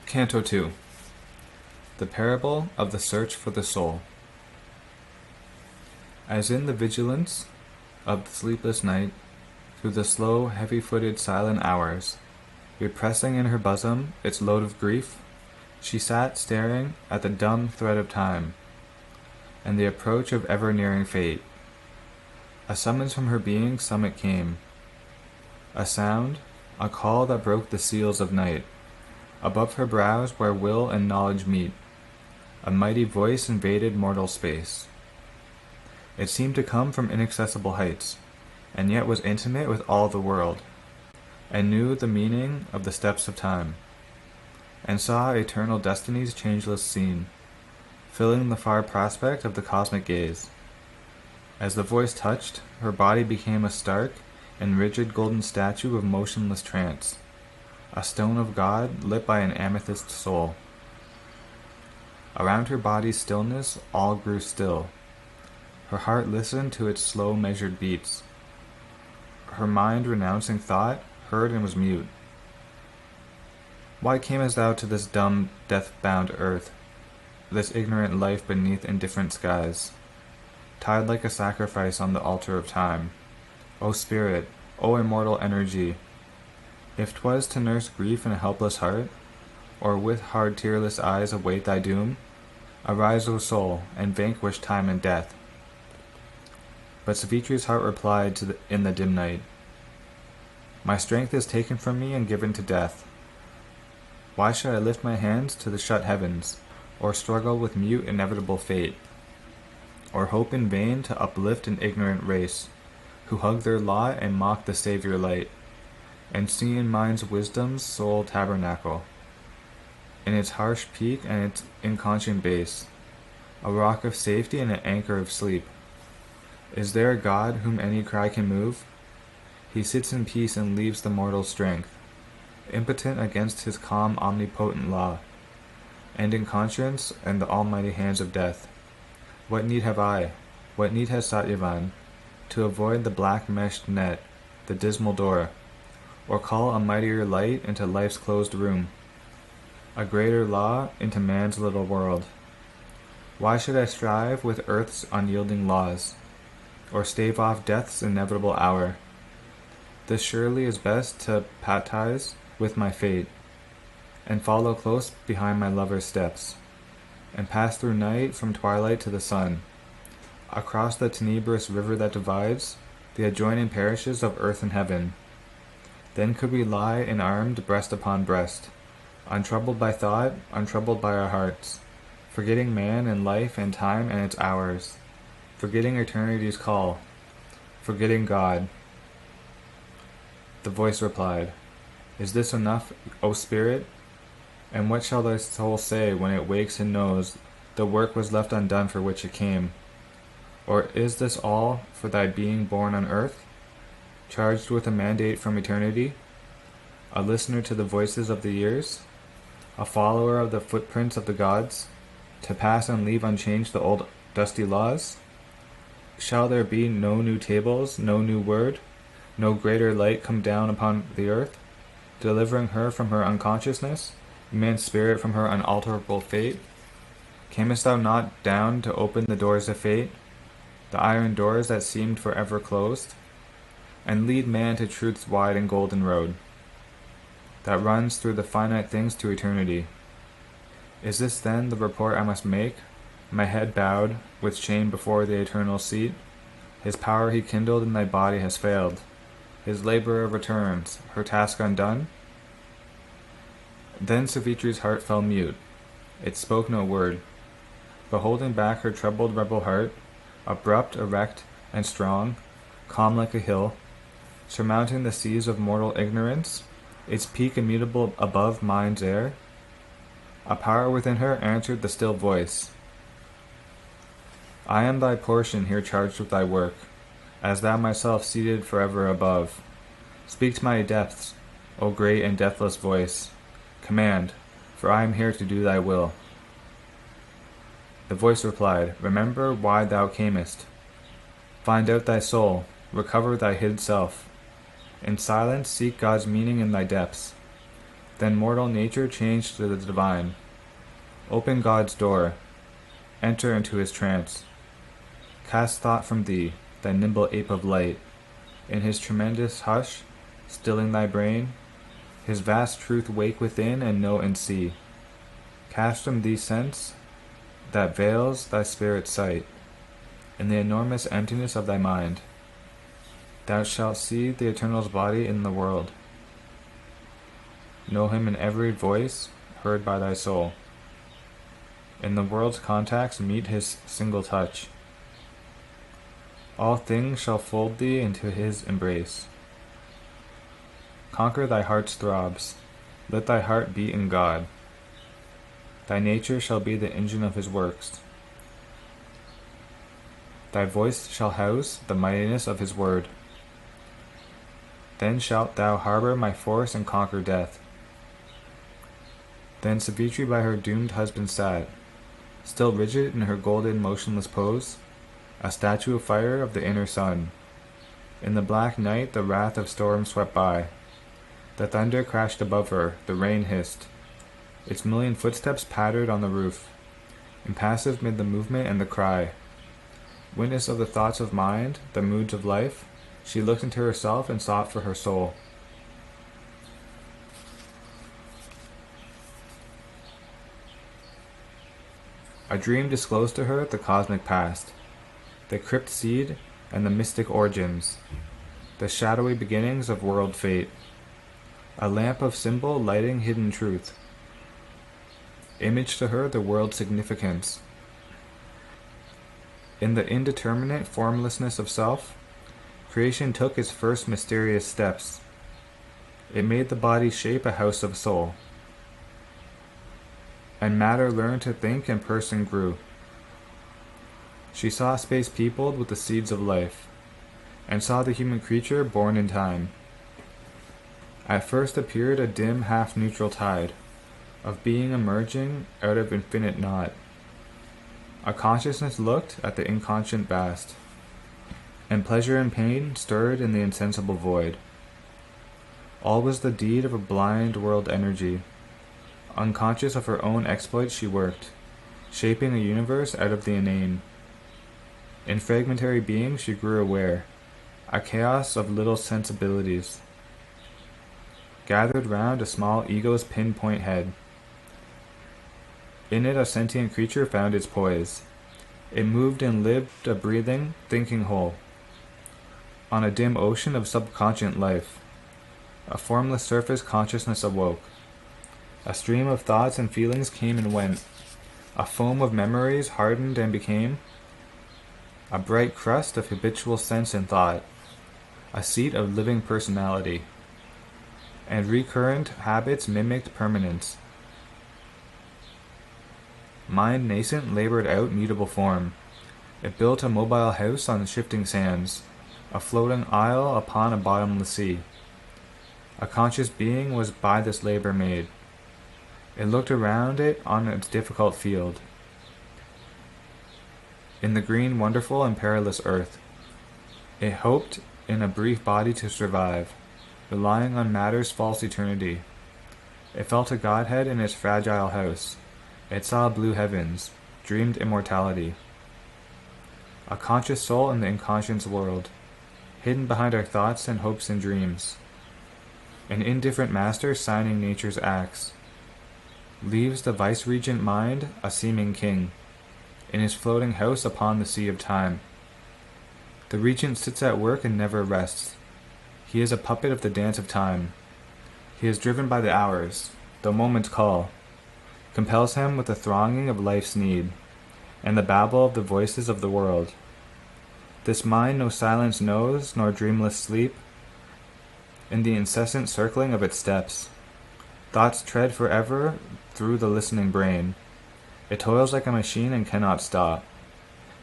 Canto 2. The Parable of the Search for the Soul. As in the vigilance of the sleepless night, through the slow, heavy-footed, silent hours, repressing in her bosom its load of grief, she sat staring at the dumb thread of time, and the approach of ever-nearing fate. A summons from her being's summit came, a sound, a call that broke the seals of night. Above her brows where will and knowledge meet, a mighty voice invaded mortal space. It seemed to come from inaccessible heights, and yet was intimate with all the world, and knew the meaning of the steps of time, and saw eternal destiny's changeless scene, filling the far prospect of the cosmic gaze. As the voice touched, her body became a stark and rigid golden statue of motionless trance, a stone of God lit by an amethyst soul. Around her body's stillness all grew still. Her heart listened to its slow measured beats. Her mind, renouncing thought, heard and was mute. Why camest thou to this dumb, death-bound earth, this ignorant life beneath indifferent skies, tied like a sacrifice on the altar of time? O spirit, O immortal energy, if 'twas to nurse grief in a helpless heart, or with hard tearless eyes await thy doom, arise, O soul, and vanquish time and death. But Savitri's heart replied in the dim night, my strength is taken from me and given to death. Why should I lift my hands to the shut heavens, or struggle with mute inevitable fate, or hope in vain to uplift an ignorant race, who hug their lot and mock the Saviour light, and see in mind's wisdom's sole tabernacle, in its harsh peak and its inconscient base, a rock of safety and an anchor of sleep. Is there a God whom any cry can move? He sits in peace and leaves the mortal strength, impotent against his calm omnipotent law, and in conscience and the almighty hands of death. What need have I, what need has Satyavan, to avoid the black meshed net, the dismal door, or call a mightier light into life's closed room, a greater law into man's little world? Why should I strive with earth's unyielding laws, or stave off death's inevitable hour? This surely is best to baptize with my fate, and follow close behind my lover's steps, and pass through night from twilight to the sun, across the tenebrous river that divides the adjoining parishes of earth and heaven. Then could we lie enarmed breast upon breast, untroubled by thought, untroubled by our hearts, forgetting man and life and time and its hours, forgetting eternity's call, forgetting God. The voice replied, is this enough, O spirit? And what shall thy soul say when it wakes and knows the work was left undone for which it came? Or is this all for thy being born on earth, charged with a mandate from eternity, a listener to the voices of the years, a follower of the footprints of the gods, to pass and leave unchanged the old dusty laws? Shall there be no new tables, no new word, no greater light come down upon the earth, delivering her from her unconsciousness, man's spirit from her unalterable fate? Camest thou not down to open the doors of fate, the iron doors that seemed forever closed, and lead man to truth's wide and golden road, that runs through the finite things to eternity? Is this then the report I must make, my head bowed, with shame before the eternal seat? His power he kindled in thy body has failed, his laborer returns, her task undone? Then Savitri's heart fell mute, it spoke no word, but holding back her troubled rebel heart, abrupt, erect, and strong, calm like a hill, surmounting the seas of mortal ignorance, its peak immutable above mind's air, a power within her answered the still voice, I am thy portion here charged with thy work, as thou myself seated forever above. Speak to my depths, O great and deathless voice, command, for I am here to do thy will. The voice replied, remember why thou camest. Find out thy soul, recover thy hid self. In silence seek God's meaning in thy depths. Then mortal nature changed to the divine. Open God's door, enter into his trance. Cast thought from thee, thy nimble ape of light. In his tremendous hush, stilling thy brain, his vast truth wake within and know and see. Cast from thee sense that veils thy spirit's sight. In the enormous emptiness of thy mind, thou shalt see the Eternal's body in the world. Know him in every voice heard by thy soul. In the world's contacts meet his single touch. All things shall fold thee into his embrace. Conquer thy heart's throbs. Let thy heart beat in God. Thy nature shall be the engine of his works. Thy voice shall house the mightiness of his word. Then shalt thou harbor my force and conquer death. Then Savitri by her doomed husband sat, still rigid in her golden motionless pose, a statue of fire of the inner sun. In the black night the wrath of storm swept by. The thunder crashed above her, the rain hissed. Its million footsteps pattered on the roof, impassive mid the movement and the cry. Witness of the thoughts of mind, the moods of life, she looked into herself and sought for her soul. A dream disclosed to her the cosmic past, the crypt seed and the mystic origins, the shadowy beginnings of world fate. A lamp of symbol lighting hidden truth. Image to her the world's significance. In the indeterminate formlessness of self, creation took its first mysterious steps. It made the body shape a house of soul. And matter learned to think and person grew. She saw space peopled with the seeds of life, and saw the human creature born in time. At first appeared a dim half-neutral tide, of being emerging out of infinite naught. A consciousness looked at the inconscient vast, and pleasure and pain stirred in the insensible void. All was the deed of a blind world energy. Unconscious of her own exploits she worked, shaping a universe out of the inane. In fragmentary being she grew aware, a chaos of little sensibilities, gathered round a small ego's pinpoint head. In it a sentient creature found its poise. It moved and lived a breathing, thinking whole. On a dim ocean of subconscious life, a formless surface consciousness awoke. A stream of thoughts and feelings came and went. A foam of memories hardened and became a bright crust of habitual sense and thought, a seat of living personality. And recurrent habits mimicked permanence. Mind nascent labored out mutable form. It built a mobile house on shifting sands, a floating isle upon a bottomless sea. A conscious being was by this labor made. It looked around it on its difficult field, in the green, wonderful, and perilous earth. It hoped in a brief body to survive, relying on matter's false eternity. It felt a godhead in its fragile house. It saw blue heavens, dreamed immortality. A conscious soul in the inconscious world, hidden behind our thoughts and hopes and dreams. An indifferent master signing nature's acts. Leaves the vice-regent mind a seeming king, in his floating house upon the sea of time. The regent sits at work and never rests. He is a puppet of the dance of time. He is driven by the hours, the moments call, compels him with the thronging of life's need, and the babble of the voices of the world. This mind no silence knows, nor dreamless sleep. In the incessant circling of its steps, thoughts tread forever through the listening brain. It toils like a machine and cannot stop.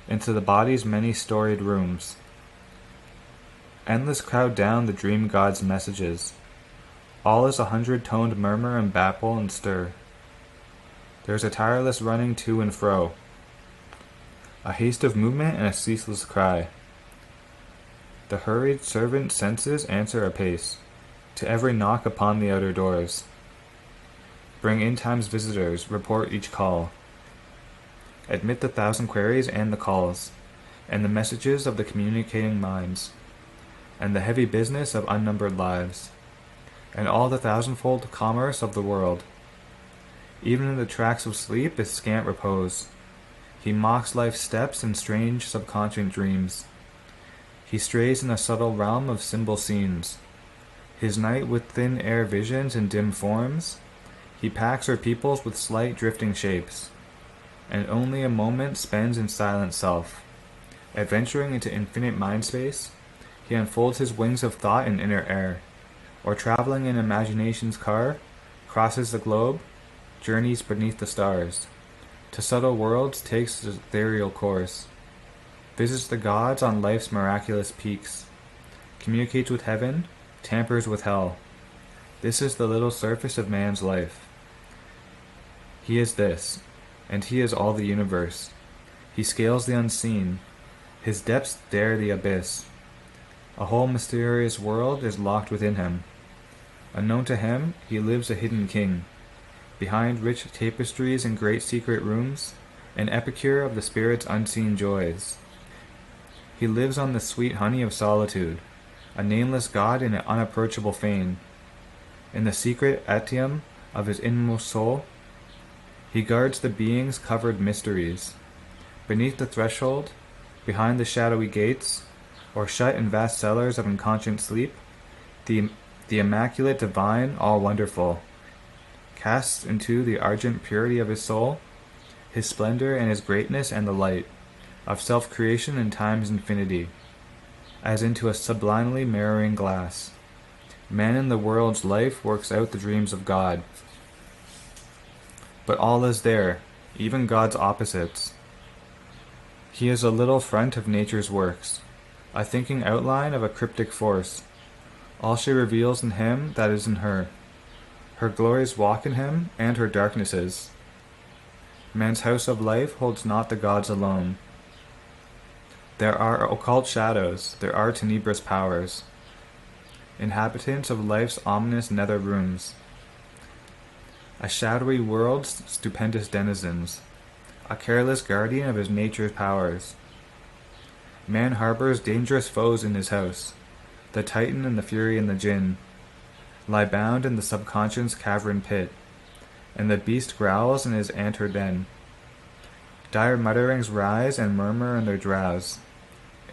Into the body's many storied rooms. Endless crowd down the dream god's messages. All is a hundred-toned murmur and babble and stir. There is a tireless running to and fro, a haste of movement and a ceaseless cry. The hurried servant senses answer apace to every knock upon the outer doors. Bring in time's visitors, report each call. Admit the thousand queries and the calls, and the messages of the communicating minds, and the heavy business of unnumbered lives, and all the thousandfold commerce of the world. Even in the tracks of sleep is scant repose. He mocks life's steps in strange subconscious dreams. He strays in a subtle realm of symbol scenes. His night with thin air visions and dim forms, he packs her peoples with slight drifting shapes, and only a moment spends in silent self. Adventuring into infinite mind space, he unfolds his wings of thought in inner air, or traveling in imagination's car, crosses the globe, journeys beneath the stars, to subtle worlds takes his ethereal course, visits the gods on life's miraculous peaks, communicates with heaven, tampers with hell. This is the little surface of man's life. He is this, and he is all the universe. He scales the unseen. His depths dare the abyss. A whole mysterious world is locked within him. Unknown to him, he lives a hidden king. Behind rich tapestries and great secret rooms, an epicure of the spirit's unseen joys. He lives on the sweet honey of solitude, a nameless god in an unapproachable fane. In the secret atium of his inmost soul, he guards the being's covered mysteries. Beneath the threshold, behind the shadowy gates, or shut in vast cellars of unconscious sleep, the immaculate divine, all wonderful, casts into the argent purity of his soul, his splendor and his greatness and the light of self-creation and time's infinity, as into a sublimely mirroring glass. Man in the world's life works out the dreams of God. But all is there, even God's opposites. He is a little front of nature's works, a thinking outline of a cryptic force. All she reveals in him that is in her. Her glories walk in him, and her darknesses. Man's house of life holds not the gods alone. There are occult shadows, there are tenebrous powers, inhabitants of life's ominous nether rooms, a shadowy world's stupendous denizens, a careless guardian of his nature's powers. Man harbors dangerous foes in his house. The Titan and the Fury and the Jinn lie bound in the subconscious cavern pit, and the beast growls in his antler den. Dire mutterings rise and murmur in their drowse.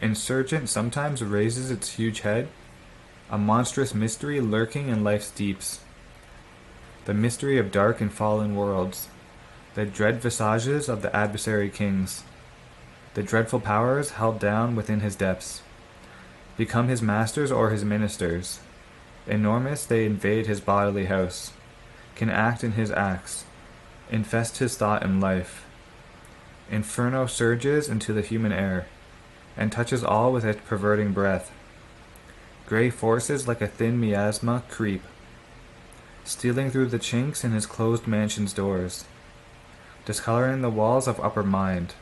Insurgent sometimes raises its huge head, a monstrous mystery lurking in life's deeps. The mystery of dark and fallen worlds, the dread visages of the adversary kings, the dreadful powers held down within his depths, become his masters or his ministers. Enormous they invade his bodily house, can act in his acts, infest his thought and life. Inferno surges into the human air, and touches all with its perverting breath. Grey forces like a thin miasma creep, stealing through the chinks in his closed mansion's doors, discoloring the walls of upper mind,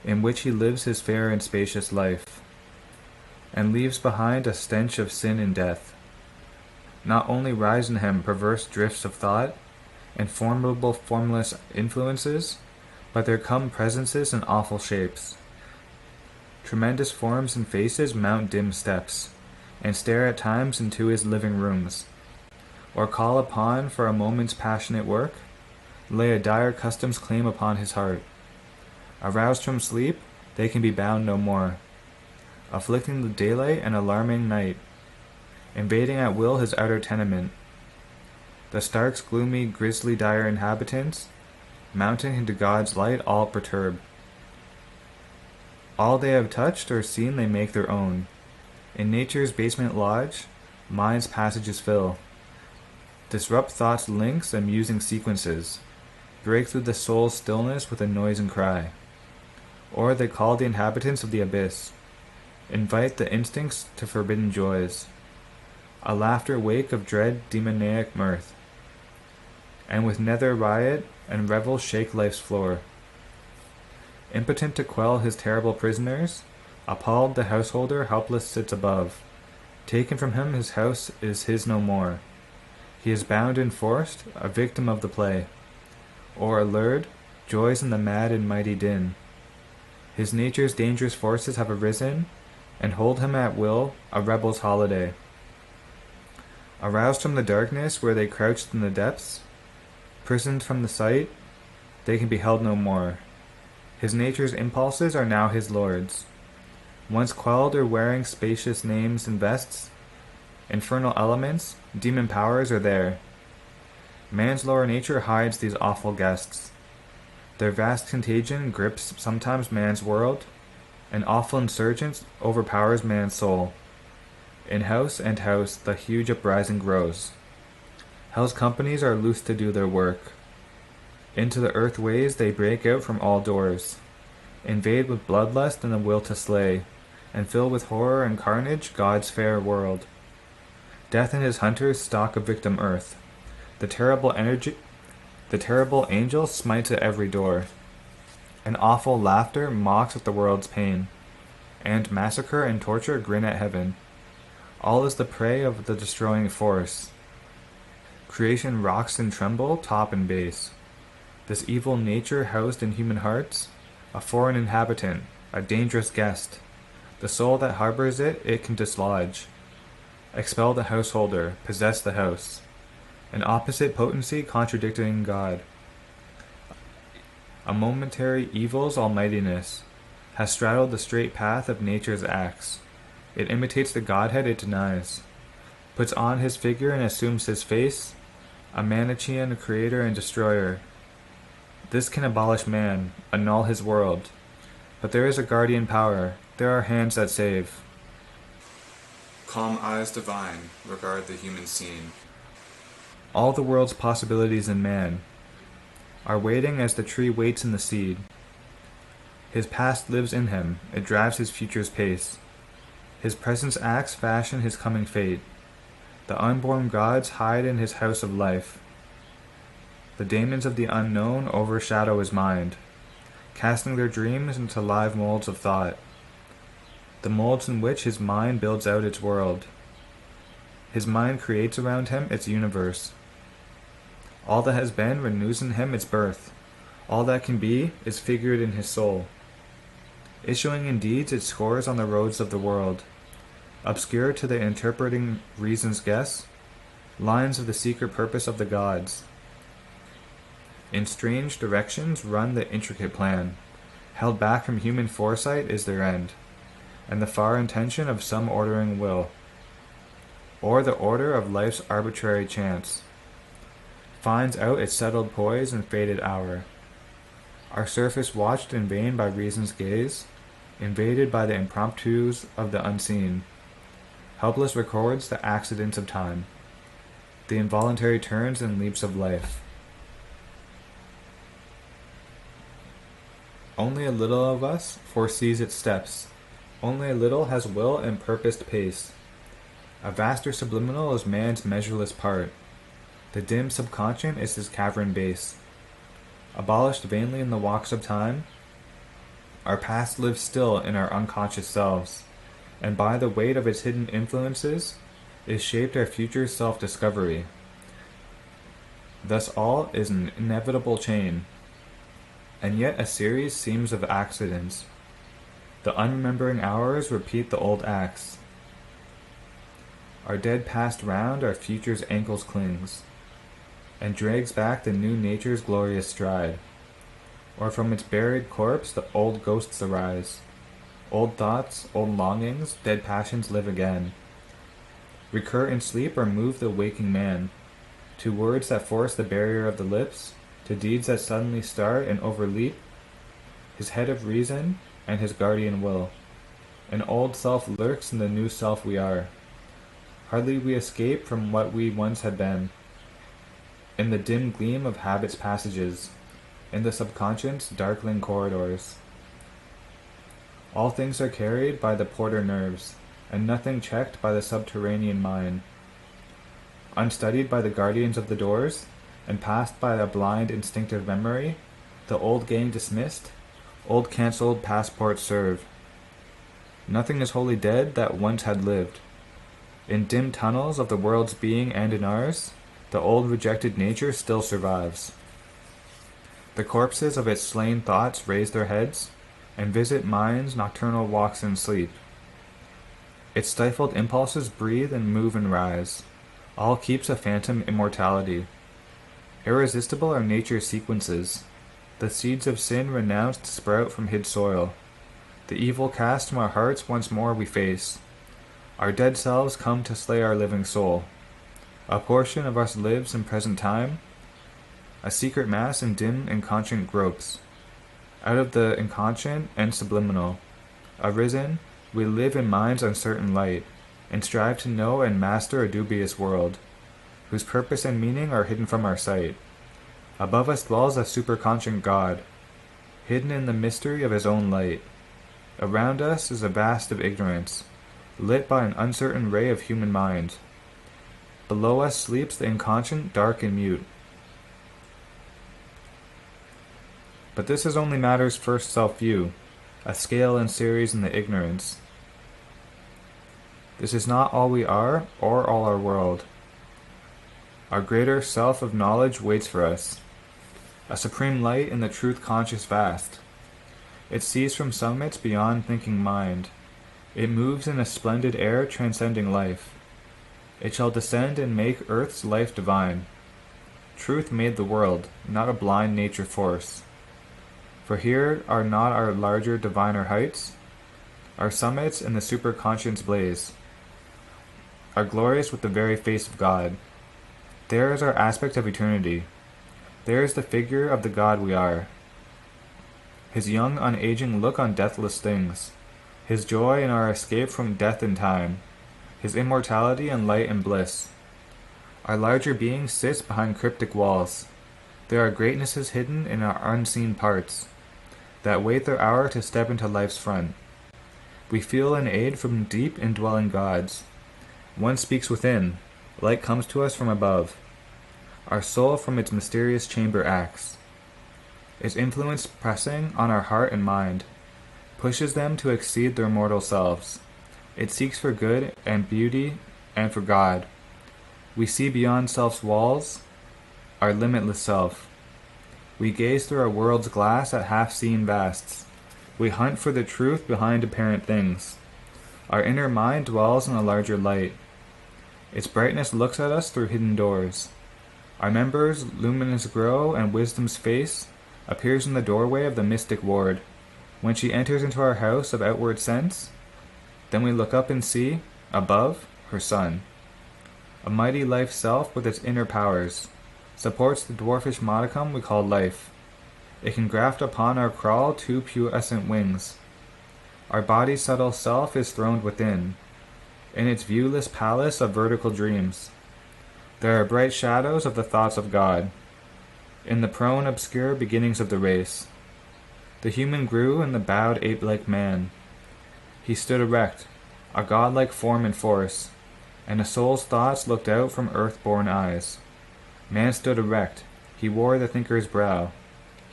in which he lives his fair and spacious life, and leaves behind a stench of sin and death. Not only rise in him perverse drifts of thought, and formidable formless influences, but there come presences in awful shapes. Tremendous forms and faces mount dim steps, and stare at times into his living rooms, or call upon for a moment's passionate work, lay a dire custom's claim upon his heart. Aroused from sleep, they can be bound no more, afflicting the daylight and alarming night, invading at will his outer tenement. The Stark's gloomy, grisly, dire inhabitants, mounting into God's light, all perturb. All they have touched or seen they make their own. In nature's basement lodge, mind's passages fill, disrupt thought's links and musing sequences, break through the soul's stillness with a noise and cry. Or they call the inhabitants of the abyss, invite the instincts to forbidden joys, a laughter wake of dread demoniac mirth, and with nether riot and revel shake life's floor. Impotent to quell his terrible prisoners, appalled the householder helpless sits above. Taken from him his house is his no more. He is bound and forced, a victim of the play, or allured, joys in the mad and mighty din. His nature's dangerous forces have arisen, and hold him at will, a rebel's holiday. Aroused from the darkness where they crouched in the depths, prisoned from the sight, they can be held no more. His nature's impulses are now his lords. Once quelled or wearing spacious names and vests, infernal elements, demon powers are there. Man's lower nature hides these awful guests. Their vast contagion grips sometimes man's world, and awful insurgence overpowers man's soul. In house and house the huge uprising grows. Hell's companies are loose to do their work. Into the earth ways they break out from all doors, invade with bloodlust and the will to slay, and fill with horror and carnage God's fair world. Death and his hunters stalk a victim earth. The terrible angel smites at every door. An awful laughter mocks at the world's pain, and massacre and torture grin at heaven. All is the prey of the destroying force. Creation rocks and tremble, top and base. This evil nature housed in human hearts, a foreign inhabitant, a dangerous guest. The soul that harbors it can dislodge. Expel the householder, possess the house. An opposite potency contradicting God. A momentary evil's almightiness has straddled the straight path of nature's acts. It imitates the Godhead it denies, puts on his figure and assumes his face, a Manichaean creator and destroyer. This can abolish man, annul his world. But there is a guardian power, there are hands that save. Calm eyes divine regard the human scene. All the world's possibilities in man are waiting as the tree waits in the seed. His past lives in him, it drives his future's pace. His presence acts fashion his coming fate. The unborn gods hide in his house of life. The daemons of the unknown overshadow his mind, casting their dreams into live molds of thought, the molds in which his mind builds out its world. His mind creates around him its universe. All that has been renews in him its birth. All that can be is figured in his soul. Issuing in deeds it scores on the roads of the world, obscure to the interpreting reason's guess, lines of the secret purpose of the gods. In strange directions run the intricate plan, held back from human foresight is their end, and the far intention of some ordering will, or the order of life's arbitrary chance, finds out its settled poise and fated hour. Our surface watched in vain by reason's gaze, invaded by the impromptus of the unseen, helpless records the accidents of time, the involuntary turns and leaps of life. Only a little of us foresees its steps. Only a little has will and purposed pace. A vaster subliminal is man's measureless part. The dim subconscious is his cavern base. Abolished vainly in the walks of time, our past lives still in our unconscious selves, and by the weight of its hidden influences is shaped our future self-discovery. Thus all is an inevitable chain, and yet a series seems of accidents. The unremembering hours repeat the old acts. Our dead past round our future's ankles clings, and drags back the new nature's glorious stride. Or from its buried corpse the old ghosts arise. Old thoughts, old longings, dead passions live again. Recur in sleep or move the waking man, to words that force the barrier of the lips, to deeds that suddenly start and overleap his head of reason and his guardian will. An old self lurks in the new self we are. Hardly we escape from what we once had been. In the dim gleam of habit's passages, in the subconscious darkling corridors. All things are carried by the porter nerves, and nothing checked by the subterranean mind. Unstudied by the guardians of the doors, and passed by a blind instinctive memory, the old gang dismissed, old cancelled passports serve. Nothing is wholly dead that once had lived. In dim tunnels of the world's being and in ours, the old rejected nature still survives. The corpses of its slain thoughts raise their heads and visit mind's nocturnal walks in sleep. Its stifled impulses breathe and move and rise. All keeps a phantom immortality. Irresistible are nature's sequences. The seeds of sin renounced sprout from hid soil. The evil cast from our hearts once more we face. Our dead selves come to slay our living soul. A portion of us lives in present time, a secret mass in dim inconscient gropes. Out of the inconscient and subliminal, arisen, we live in mind's uncertain light, and strive to know and master a dubious world, whose purpose and meaning are hidden from our sight. Above us dwells a superconscient God, hidden in the mystery of his own light. Around us is a vast of ignorance, lit by an uncertain ray of human mind. Below us sleeps the inconscient, dark and mute. But this is only matter's first self-view, a scale and series in the ignorance. This is not all we are, or all our world. Our greater self of knowledge waits for us, a supreme light in the truth-conscious vast. It sees from summits beyond thinking mind. It moves in a splendid air transcending life. It shall descend and make earth's life divine. Truth made the world, not a blind nature force. For here are not our larger, diviner heights. Our summits in the superconscience blaze, are glorious with the very face of God. There is our aspect of eternity. There is the figure of the God we are. His young, unaging look on deathless things. His joy in our escape from death and time. His immortality and light and bliss. Our larger being sits behind cryptic walls. There are greatnesses hidden in our unseen parts, that wait their hour to step into life's front. We feel an aid from deep indwelling gods. One speaks within, light comes to us from above. Our soul from its mysterious chamber acts. Its influence pressing on our heart and mind, pushes them to exceed their mortal selves. It seeks for good and beauty and for God. We see beyond self's walls, our limitless self. We gaze through our world's glass at half-seen vasts. We hunt for the truth behind apparent things. Our inner mind dwells in a larger light. Its brightness looks at us through hidden doors. Our members luminous grow, and wisdom's face appears in the doorway of the mystic ward. When she enters into our house of outward sense, then we look up and see, above, her son. A mighty life self with its inner powers supports the dwarfish modicum we call life. It can graft upon our crawl 2 puissant wings. Our body's subtle self is throned within, in its viewless palace of vertical dreams. There are bright shadows of the thoughts of God, in the prone obscure beginnings of the race. The human grew in the bowed ape-like man. He stood erect, a godlike form and force, and a soul's thoughts looked out from earth-born eyes. Man stood erect, he wore the thinker's brow.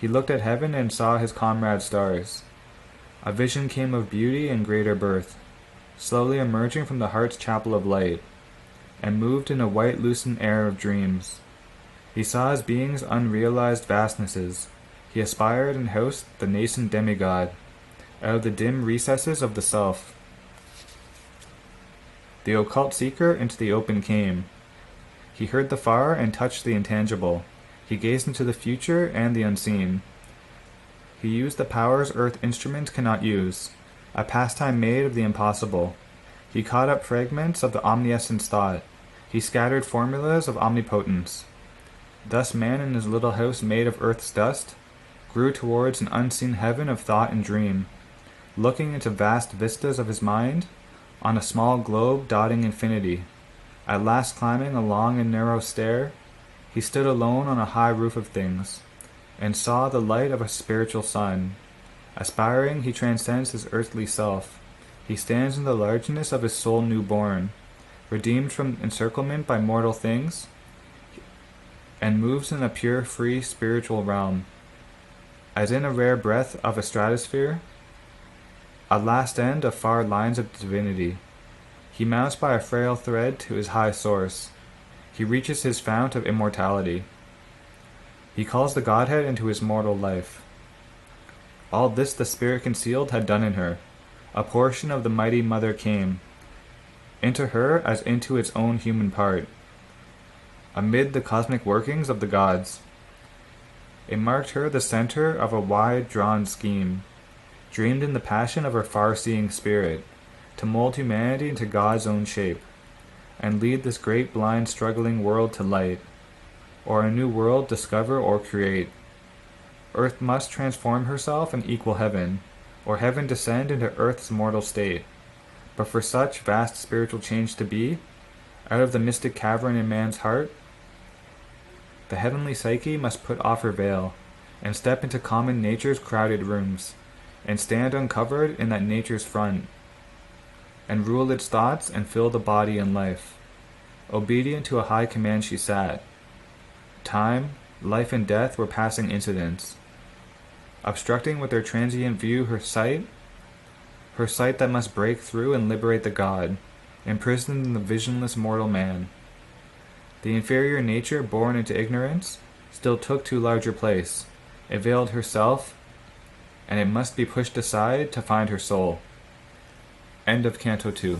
He looked at heaven and saw his comrade stars. A vision came of beauty and greater birth, slowly emerging from the heart's chapel of light, and moved in a white lucent air of dreams. He saw his being's unrealized vastnesses. He aspired and housed the nascent demigod, out of the dim recesses of the self. The occult seeker into the open came. He heard the far and touched the intangible. He gazed into the future and the unseen. He used the powers earth instruments cannot use, a pastime made of the impossible. He caught up fragments of the omniscience thought. He scattered formulas of omnipotence. Thus man in his little house made of earth's dust grew towards an unseen heaven of thought and dream, looking into vast vistas of his mind on a small globe dotting infinity. At last climbing a long and narrow stair, he stood alone on a high roof of things, and saw the light of a spiritual sun. Aspiring, he transcends his earthly self. He stands in the largeness of his soul newborn, redeemed from encirclement by mortal things, and moves in a pure, free, spiritual realm. As in a rare breath of a stratosphere, a last end of far lines of divinity, he mounts by a frail thread to his high source. he reaches his fount of immortality. He calls the Godhead into his mortal life. All this the Spirit concealed had done in her. A portion of the mighty Mother came into her as into its own human part, amid the cosmic workings of the gods. It marked her the center of a wide-drawn scheme, dreamed in the passion of her far-seeing spirit, to mold humanity into God's own shape, and lead this great blind struggling world to light, or a new world discover or create. Earth must transform herself and equal heaven, or heaven descend into earth's mortal state. But for such vast spiritual change to be, out of the mystic cavern in man's heart, the heavenly psyche must put off her veil, and step into common nature's crowded rooms, and stand uncovered in that nature's front, and rule its thoughts and fill the body and life. Obedient to a high command she sat. Time, life and death were passing incidents, obstructing with their transient view her sight that must break through and liberate the God, imprisoned in the visionless mortal man. The inferior nature, born into ignorance, still took too large a place. It veiled herself, and it must be pushed aside to find her soul. End of Canto 2.